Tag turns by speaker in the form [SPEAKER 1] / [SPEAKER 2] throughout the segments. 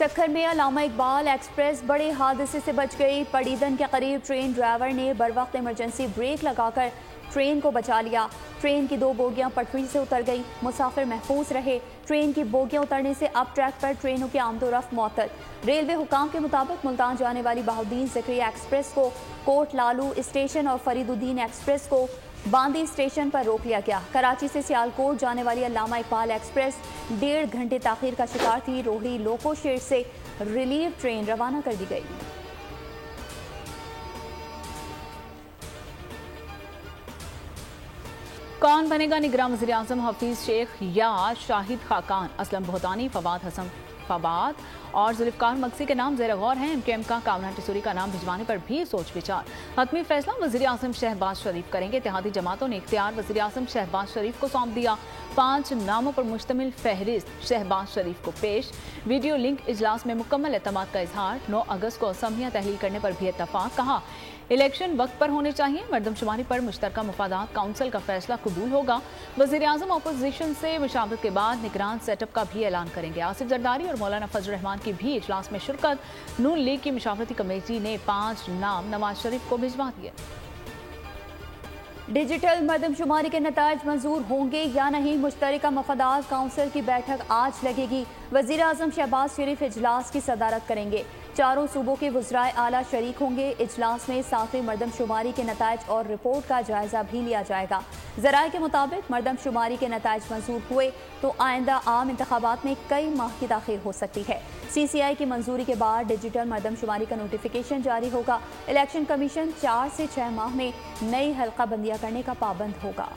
[SPEAKER 1] सक्खर में अल्लामा इकबाल एक्सप्रेस बड़े हादसे से बच गई। पड़ीदन के करीब ट्रेन ड्राइवर ने बर वक्त इमरजेंसी ब्रेक लगाकर ट्रेन को बचा लिया। ट्रेन की 2 बोगियां पटरी से उतर गई, मुसाफिर महफूज रहे। ट्रेन की बोगियां उतरने से अब ट्रैक पर ट्रेनों की आमदोरफ्त मअतल। रेलवे हुकाम के मुताबिक मुल्तान जाने वाली बहाउद्दीन ज़करिया एक्सप्रेस को कोट लालू स्टेशन और फरीदुद्दीन एक्सप्रेस को बांदी स्टेशन पर रोक लिया गया। कराची से सियालकोट जाने वाली अल्लामा इकबाल एक्सप्रेस 1.5 घंटे ताखीर का शिकार थी। रोहड़ी लोको शेड से रिलीफ ट्रेन रवाना कर दी गई।
[SPEAKER 2] कौन बनेगा निगरान वज़ीर आज़म? हफीज शेख या शाहिद खाकान? असलम बहतानी, फवाद हसन फवाद और जुल्फ़कार मक्सी के नाम ज़ेर गौर हैं। MKM का कामना टिसूरी का नाम भिजवाने पर भी सोच विचार। हतमी फैसला वज़ीर आज़म शहबाज शरीफ करेंगे। इत्तेहादी जमातों ने इख्तियार वज़ीर आज़म शहबाज शरीफ को सौंप दिया। 5 नामों पर मुश्तमिल फहरिस्त शहबाज शरीफ को पेश। वीडियो लिंक इजलास में मुकम्मल एतमाद का इजहार। 9 अगस्त को असम्बलियाँ तहलील करने पर भी इत्तफाक। कहा इलेक्शन वक्त पर होने चाहिए। मरदमशुमारी पर मुश्तरका मुफादात काउंसिल का फैसला कबूल होगा। वज़ीर आज़म अपोजिशन से मुशावरत के बाद निगरान सेटअप का भी ऐलान करेंगे। आसिफ जरदारी और मौलाना फजल रहमान की भी इजलास में शिरकत। नून लीग की मुशावरती कमेटी ने 5 नाम नवाज शरीफ को भिजवा दिए।
[SPEAKER 1] डिजिटल मरदमशुमारी के नताइज मंजूर होंगे या नहीं? मुश्तरका मफादात काउंसिल की बैठक आज लगेगी। वज़ीर आज़म शहबाज शरीफ इजलास की सदारत करेंगे। चारों सूबों के वज़राए आला शरीक होंगे। इजलास में 7वीं मरदमशुमारी के नताइज और रिपोर्ट का जायजा भी लिया जाएगा। ज़राए के मुताबिक मरदमशुमारी के नताइज मंजूर हुए तो आइंदा आम इंतखाबात में कई माह की ताख़ीर हो सकती है। CCI की मंजूरी के बाद डिजिटल मरदमशुमारी का नोटिफिकेशन जारी होगा। इलेक्शन कमीशन 4 से 6 माह में नई हल्का बंदियाँ करने का पाबंद होगा।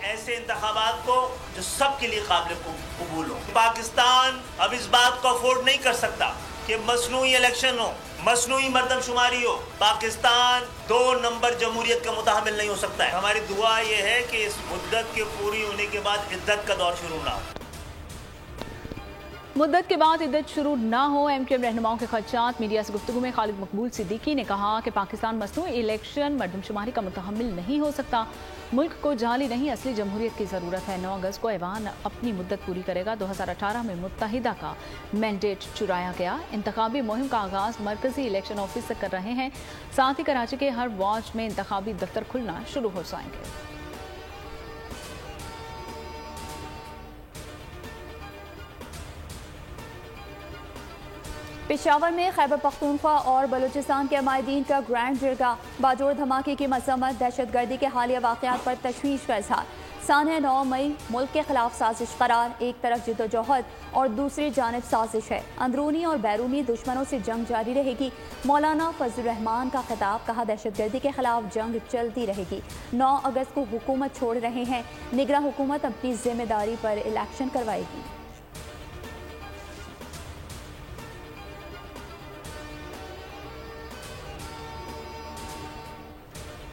[SPEAKER 3] ऐसे इंतखाबात को जो सबके लिए काबिल कबूल हो। पाकिस्तान अब इस बात को अफोर्ड नहीं कर सकता कि मसनूई इलेक्शन हो, मसनूई मरदमशुमारी हो। पाकिस्तान 2 नंबर जमहूरियत का मुताहमिल नहीं हो सकता है। हमारी दुआ ये है कि इस मुद्दत के पूरी होने के बाद इद्दत का दौर शुरू ना हो।
[SPEAKER 2] मुद्दत के बाद इद्दत शुरू ना हो। MKM रहनुमाओं के खदशात। मीडिया से गुफ्तगू में खालिद मकबूल सिद्दीकी ने कहा कि पाकिस्तान मसनूई इलेक्शन मरदमशुमारी का मुतहम्मिल नहीं हो सकता। मुल्क को जाली नहीं असली जमहूरियत की ज़रूरत है। 9 अगस्त को ऐवान अपनी मुद्दत पूरी करेगा। 2018 में मुत्तहिदा का मैंडेट चुराया गया। इंतखाबी मुहिम का आगाज़ मरकजी इलेक्शन ऑफिस से कर रहे हैं। साथ ही कराची के हर वार्ड में इंतखाबी दफ्तर खुलना शुरू हो जाएंगे।
[SPEAKER 1] पेशावर में खैबर पख्तूनख्वा और बलूचिस्तान के अमायदीन का ग्रैंड जिरगा। बाजोड़ धमाके की मजम्मत। दहशतगर्दी के हालिया वाक़यात पर तशवीश का इजहार। सानह 9 मई मुल्क के खिलाफ साजिश करार। एक तरफ जिद्दोजहद और दूसरी जानब साजिश है। अंदरूनी और बैरूनी दुश्मनों से जंग जारी रहेगी। मौलाना फजल रहमान का खिताब। कहा दहशतगर्दी के खिलाफ जंग चलती रहेगी। 9 अगस्त को हुकूमत छोड़ रहे हैं। निगरां हुकूमत अपनी जिम्मेदारी पर इलेक्शन करवाएगी।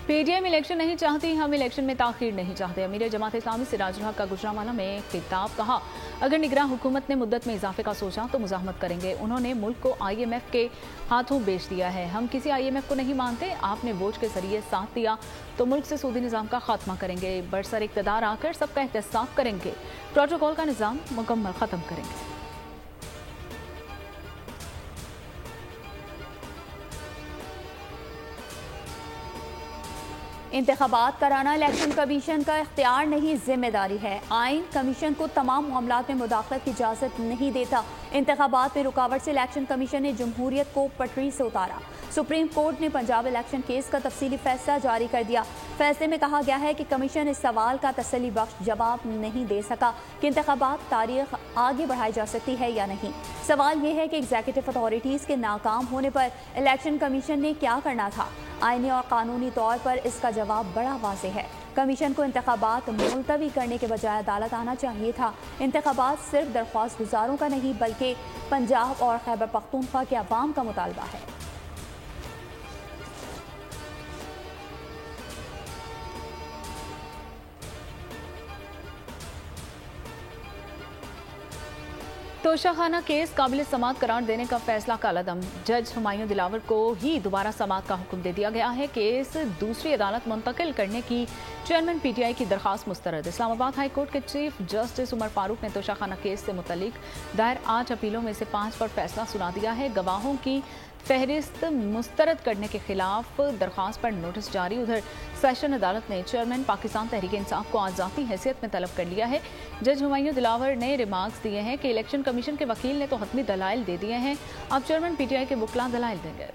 [SPEAKER 2] PDM इलेक्शन नहीं चाहती, हम इलेक्शन में ताखीर नहीं चाहते। अमीर जमात इस्लामी सिराजुल हक का गुजरांवाला में खिताब। कहा अगर निगरान हुकूमत ने मुद्दत में इजाफे का सोचा तो मुजाहमत करेंगे। उन्होंने मुल्क को IMF के हाथों बेच दिया है। हम किसी IMF को नहीं मानते। आपने वोट के जरिए साथ दिया तो मुल्क से सूदी निज़ाम का खात्मा करेंगे। बरसर इक़्तिदार आकर सबका एहतसाब करेंगे। प्रोटोकॉल का निज़ाम मुकम्मल ख़त्म करेंगे।
[SPEAKER 1] इंतखाबात कराना इलेक्शन कमीशन का इख्तियार नहीं, जिम्मेदारी है। आइन कमीशन को तमाम मामलात में मुदाखलत की इजाज़त नहीं देता। इंतखाबात में रुकावट से इलेक्शन कमीशन ने जमहूरियत को पटरी से उतारा। सुप्रीम कोर्ट ने पंजाब इलेक्शन केस का तफसीली फैसला जारी कर दिया। फैसले में कहा गया है कि कमीशन इस सवाल का तसल्ली बख्श जवाब नहीं दे सका कि इंतखाबात तारीख आगे बढ़ाई जा सकती है या नहीं। सवाल यह है कि एग्जीक्यूटिव अथॉरिटीज़ के नाकाम होने पर इलेक्शन कमीशन ने क्या करना था। आईनी और कानूनी तौर पर इसका जवाब बड़ा वाज़ेह है। कमीशन को इंतखाबात मुलतवी करने के बजाय अदालत आना चाहिए था। इंतखाबात सिर्फ दरख्वास्त गुजारों का नहीं बल्कि पंजाब और खैबर पख्तूनख्वा के अवाम का मुतालबा है।
[SPEAKER 2] तोशाखाना केस काबिल समाअत करार देने का फैसला कालादम। जज हुमायूं दिलावर को ही दोबारा समाअत का हुक्म दे दिया गया है। केस दूसरी अदालत मुंतकिल करने की चेयरमैन पीटीआई की दरखास्त मुस्तरद। इस्लामाबाद हाई कोर्ट के चीफ जस्टिस उमर फारूक ने तोशाखाना केस से मुतल्लिक दायर 8 अपीलों में से 5 पर फैसला सुना दिया है। गवाहों की फहरिस्त मुस्तरद करने के खिलाफ दरखास्त पर नोटिस जारी। उधर सेशन अदालत ने चेयरमैन पाकिस्तान तहरीक इंसाफ को आज़ादी हैसियत में तलब कर लिया है। जज हुमायूं दिलावर ने रिमार्क्स दिए हैं कि इलेक्शन कमीशन के वकील ने तो हतमी दलाइल दे दिए हैं, अब चेयरमैन पीटीआई के वकला दलाइल देंगे।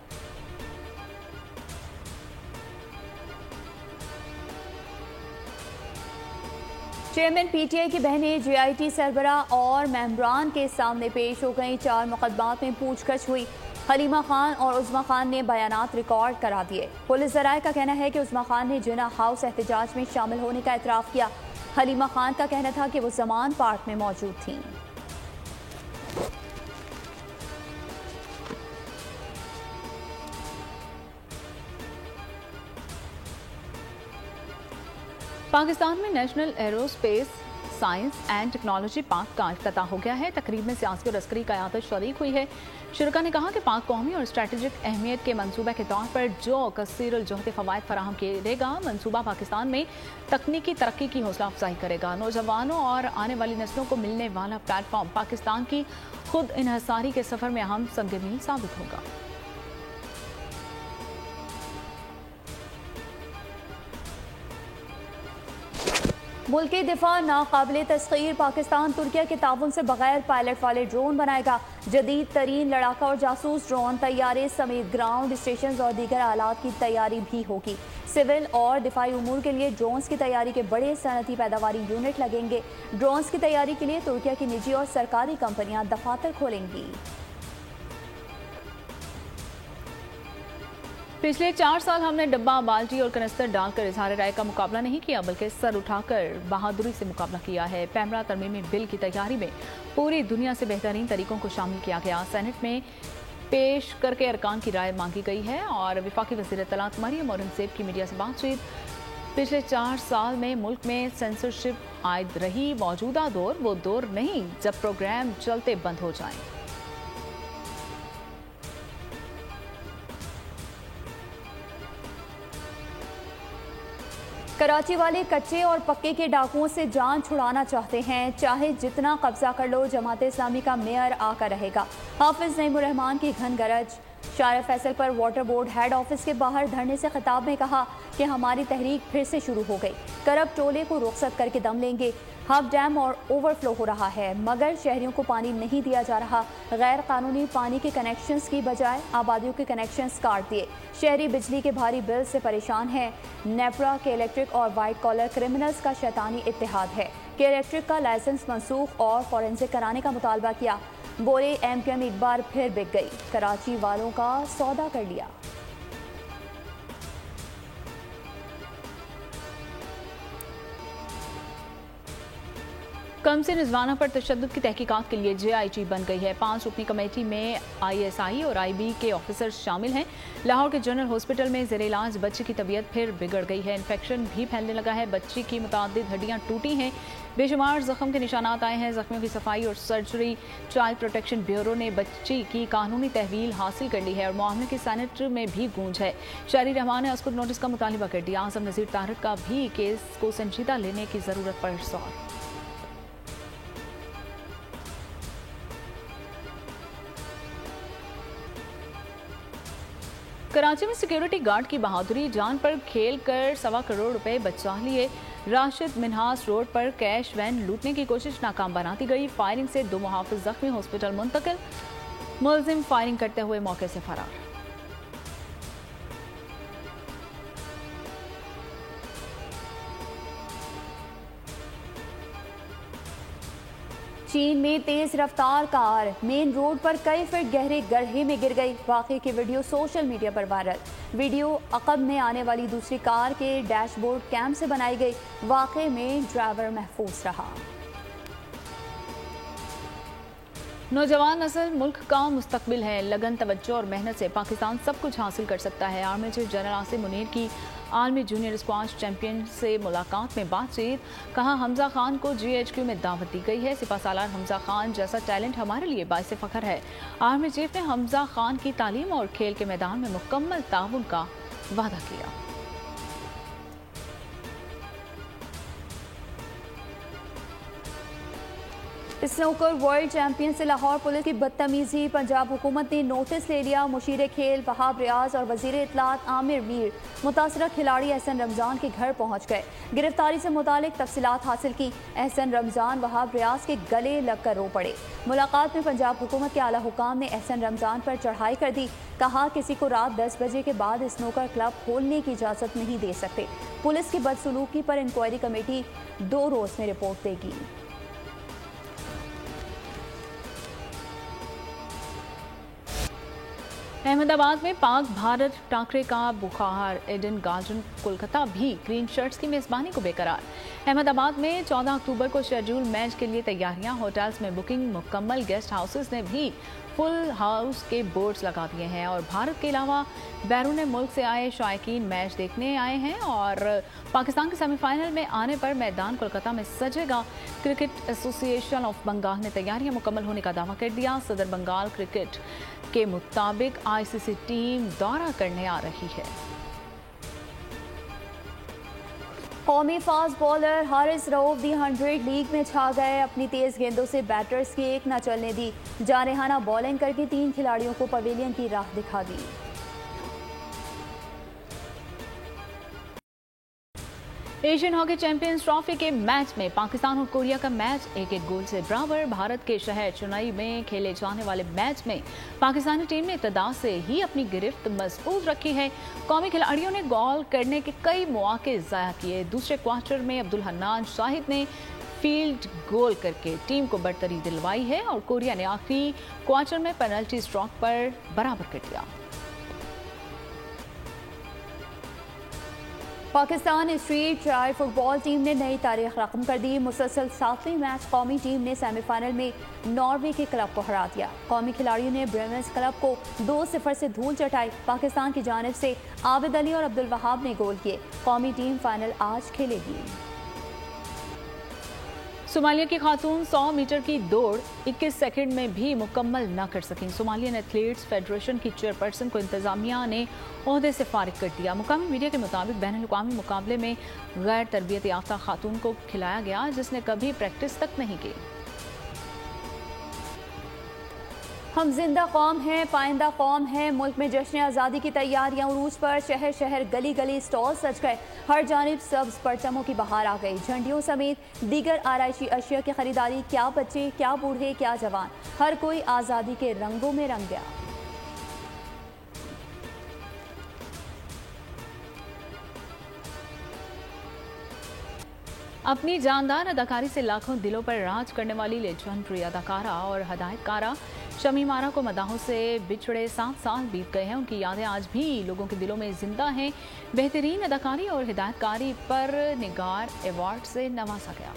[SPEAKER 1] चेयरमैन पीटीआई की बहनें जेआईटी सरबरा और मेंबरान के सामने पेश हो गई। 4 मुकदमात में पूछगछ हुई। हलीमा खान और उज़्मा खान ने बयानात रिकॉर्ड करा दिए। पुलिस ज़राए का कहना है कि उज़्मा खान ने जिना हाउस एहतजाज में शामिल होने का एतराफ़ किया। हलीमा खान का कहना था कि वो ज़मान पार्क में मौजूद थीं।
[SPEAKER 2] पाकिस्तान में national aerospace science and technology park का इफ्तिताह हो गया है। तकरीब में सियासी और अस्करी क़यादत शरीक हुई है। शुरा ने कहा कि पाक कौमी और स्ट्रेटेजिक अहमियत के मनसूबा के तौर पर जो कसीरुल जोहद फ़वाइद फराहम करेगा, मनसूबा पाकिस्तान में तकनीकी तरक्की की हौसला अफजाई करेगा। नौजवानों और आने वाली नस्लों को मिलने वाला प्लेटफॉर्म पाकिस्तान की खुद इन्हसारी के सफ़र में अहम संग-मील साबित होगा।
[SPEAKER 1] मुल्क की दिफा नाकाबिल तस्खीर। पाकिस्तान तुर्किया के ताउन से बगैर पायलट वाले ड्रोन बनाएगा। जदीद तरीन लड़ाका और जासूस ड्रोन, तैयारे समेत ग्राउंड स्टेशन और दीगर आलात की तैयारी भी होगी। सिविल और दिफाई उमूर के लिए ड्रोन्स की तैयारी के बड़े सनती पैदावारी यूनिट लगेंगे। ड्रोन्स की तैयारी के लिए तुर्किया की निजी और सरकारी कंपनियां दफातर खोलेंगी।
[SPEAKER 2] पिछले 4 साल हमने डब्बा, बाल्टी और कनस्तर डालकर इजहार राय का मुकाबला नहीं किया, बल्कि सर उठाकर बहादुरी से मुकाबला किया है। पैमरा तरमीमी बिल की तैयारी में पूरी दुनिया से बेहतरीन तरीकों को शामिल किया गया। सेनेट में पेश करके अरकान की राय मांगी गई है। और वफाकी वज़ीर इत्तलात मरियम औरंगज़ेब की मीडिया से बातचीत। पिछले 4 साल में मुल्क में सेंसरशिप आयद रही। मौजूदा दौर वो दौर नहीं जब प्रोग्राम चलते बंद हो जाएं।
[SPEAKER 1] कराची वाले कच्चे और पक्के के डाकुओं से जान छुड़ाना चाहते हैं। चाहे जितना कब्जा कर लो, जमात इस्लामी का मेयर आकर रहेगा। हाफिज नईमुर रहमान की घन गरज। शायर फैसल पर वाटर बोर्ड हेड ऑफिस के बाहर धरने से खिताब में कहा कि हमारी तहरीक फिर से शुरू हो गई। करब टोले को रुखसत करके दम लेंगे। हब डैम और ओवरफ्लो हो रहा है, मगर शहरियों को पानी नहीं दिया जा रहा। गैर कानूनी पानी के कनेक्शंस की बजाय आबादियों के कनेक्शंस काट दिए। शहरी बिजली के भारी बिल से परेशान हैं। नेपरा के इलेक्ट्रिक और वाइट कॉलर क्रिमिनल्स का शैतानी इत्तेहाद है कि इलेक्ट्रिक का लाइसेंस मनसूख और फॉरेंसिक कराने का मुतालबा किया। बोले एमकेएम एक बार फिर बिक गई। कराची वालों का सौदा कर लिया।
[SPEAKER 2] कम से रिजवाना पर तशद्दुद की तहकीकात के लिए जेआईटी बन गई है। 5 रुकनी कमेटी में आईएसआई और आईबी के ऑफिसर शामिल हैं। लाहौर के जनरल हॉस्पिटल में ज़ेरे इलाज बच्ची की तबीयत फिर बिगड़ गई है। इन्फेक्शन भी फैलने लगा है। बच्ची की मुतादिद हड्डियां टूटी हैं। बेशुमार जख्म के निशानात आए हैं। जख्मियों की सफाई और सर्जरी। चाइल्ड प्रोटेक्शन ब्यूरो ने बच्ची की कानूनी तहवील हासिल कर ली है और मामले की सेनेट में भी गूंज है। शहरी रहमान ने अस्कुर नोटिस का मुतालिबा कर दिया। आजम नज़ीर तारिक का भी केस को संजीदा लेने की जरूरत पर जोर। कराची में सिक्योरिटी गार्ड की बहादुरी, जान पर खेल कर 1.25 करोड़ रुपए बचा लिए। राशिद मिन्हास रोड पर कैश वैन लूटने की कोशिश नाकाम बना दी गई। फायरिंग से 2 मुहाफिज जख्मी, हॉस्पिटल मुंतकिल। मुलजिम फायरिंग करते हुए मौके से फरार।
[SPEAKER 1] चीन में तेज रफ्तार कार मेन रोड पर कई फीट गहरे गड्ढे में गिर गई। वाक़े की वीडियो सोशल मीडिया पर वायरल। वीडियो अक़ब में आने वाली दूसरी कार के डैशबोर्ड कैम से बनाई गई। वाक़े में ड्राइवर महफूज रहा।
[SPEAKER 2] नौजवान नस्ल मुल्क का मुस्तकबिल है। लगन, तवज्जो और मेहनत से पाकिस्तान सब कुछ हासिल कर सकता है। Army chief general Asim Munir की आर्मी जूनियर स्क्वाश चैंपियन से मुलाकात में बातचीत। कहा, हमजा खान को GHQ में दावत दी गई है। सिपा सालार हमजा खान जैसा टैलेंट हमारे लिए बाइस फख्र है। आर्मी चीफ ने हमजा खान की तालीम और खेल के मैदान में मुकम्मल ताउन का वादा किया।
[SPEAKER 1] स्नूकर वर्ल्ड चैंपियन से लाहौर पुलिस की बदतमीजी। पंजाब हुकूमत ने नोटिस ले लिया। मुशीर खेल वहाब रियाज और वजीर इत्तलात आमिर मीर मुतासरा खिलाड़ी एहसन रमजान के घर पहुंच गए। गिरफ्तारी से मुतालिक तफसीलात हासिल की। एहसन रमजान वहाब रियाज के गले लगकर रो पड़े। मुलाकात में पंजाब हुकूमत के आला हुकाम ने एहसन रमजान पर चढ़ाई कर दी। कहा, किसी को रात 10 बजे के बाद स्नूकर क्लब खोलने की इजाज़त नहीं दे सकते। पुलिस की बदसलूकी पर इंक्वायरी कमेटी 2 रोज़ में रिपोर्ट देगी।
[SPEAKER 2] अहमदाबाद में पाक भारत टाकरे का बुखार। एडन गार्डन कोलकाता भी ग्रीन शर्ट्स की मेज़बानी को बेकरार। अहमदाबाद में 14 अक्टूबर को शेड्यूल मैच के लिए तैयारियां। होटल्स में बुकिंग मुकम्मल। गेस्ट हाउसेस ने भी फुल हाउस के बोर्ड्स लगा दिए हैं और भारत के अलावा बैरून मुल्क से आए शायकीन मैच देखने आए हैं। और पाकिस्तान के सेमीफाइनल में आने पर मैदान कोलकाता में सजेगा। क्रिकेट एसोसिएशन ऑफ बंगाल ने तैयारियां मुकम्मल होने का दावा कर दिया। सदर बंगाल क्रिकेट के मुताबिक ICC टीम दौरा करने आ रही है।
[SPEAKER 1] कौमी फास्ट बॉलर हारिस रऊफ दी 100 लीग में छा गए। अपनी तेज गेंदों से बैटर्स की एक न चलने दी। जारहाना बॉलिंग करके 3 खिलाड़ियों को पवेलियन की राह दिखा दी।
[SPEAKER 2] एशियन हॉकी चैंपियंस ट्रॉफी के मैच में पाकिस्तान और कोरिया का मैच 1-1 गोल से बराबर। भारत के शहर चेन्नई में खेले जाने वाले मैच में पाकिस्तानी टीम ने इब्तिदा से ही अपनी गिरफ्त मजबूत रखी है। कौमी खिलाड़ियों ने गोल करने के कई मौके ज़ाया किए। दूसरे क्वार्टर में अब्दुल हन्नान शाहिद ने फील्ड गोल करके टीम को बढ़तरी दिलवाई है और कोरिया ने आखिरी क्वार्टर में पेनल्टी स्ट्रोक पर बराबर कर दिया।
[SPEAKER 1] Pakistan street try football team ने नई तारीख रकम कर दी। मुसलसल 7वीं मैच कौमी टीम ने सेमीफाइनल में नॉर्वे के क्लब को हरा दिया। कौमी खिलाड़ियों ने ब्रेमेंस क्लब को 2-0 से धूल चटाई। पाकिस्तान की जानिब से आबिद अली और अब्दुल वहाब ने गोल किए। कौमी टीम फाइनल आज खेलेगी।
[SPEAKER 2] सोमालिया की खातून 100 मीटर की दौड़ 21 सेकंड में भी मुकम्मल न कर सकें। सोमालियन एथलीट्स फेडरेशन की चेयरपर्सन को इंतजामिया ने ओहदे से फारिग कर दिया। मुकामी मीडिया के मुताबिक बैनुल-अक़वामी मुकाबले में गैर तरबियत याफ्ता खातून को खिलाया गया जिसने कभी प्रैक्टिस तक नहीं की।
[SPEAKER 1] हम जिंदा कौम हैं, पाइंदा कौम है। मुल्क में जश्न आज़ादी की तैयारियां उरूज पर। शहर शहर गली गली स्टॉल सज गए। हर जानिब सब्ज परचमों की बहार आ गई। झंडियों समेत दीगर आराइशी अशिया की खरीदारी। क्या बच्चे, क्या बूढ़े, क्या जवान, हर कोई आज़ादी के रंगों में रंग गया।
[SPEAKER 2] अपनी जानदार अदाकारी से लाखों दिलों पर राज करने वाली लेजेंडरी अदाकारा और हदायतकारा शमीम आरा को मदाहों से बिछड़े 7 साल बीत गए हैं। उनकी यादें आज भी लोगों के दिलों में जिंदा हैं। बेहतरीन अदाकारी और हिदायतकारी पर निगार अवार्ड से नवाजा गया।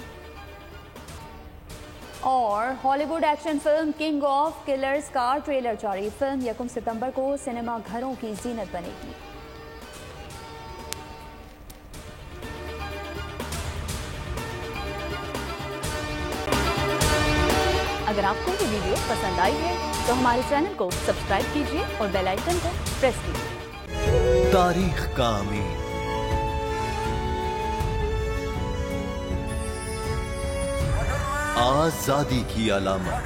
[SPEAKER 1] और Hollywood action film king of killers का ट्रेलर जारी। फिल्म 1 सितंबर को सिनेमा घरों की जीनत बनेगी। अगर आपको ये वीडियो पसंद आई है तो हमारे चैनल को सब्सक्राइब कीजिए और बेल आइकन को प्रेस कीजिए।
[SPEAKER 4] तारीख का अमीर, आजादी की अलामत,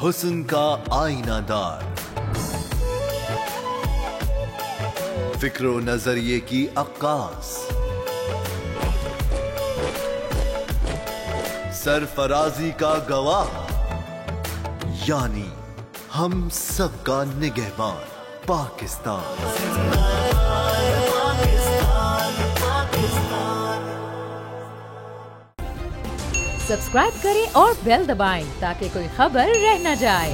[SPEAKER 4] हुस्न का आईनादार, फिक्रो नजरिए की अक्कास, सरफराजी का गवाह, यानी हम सबका निगहबान पाकिस्तान।
[SPEAKER 5] सब्सक्राइब करें और बेल दबाएं ताकि कोई खबर रह न जाए।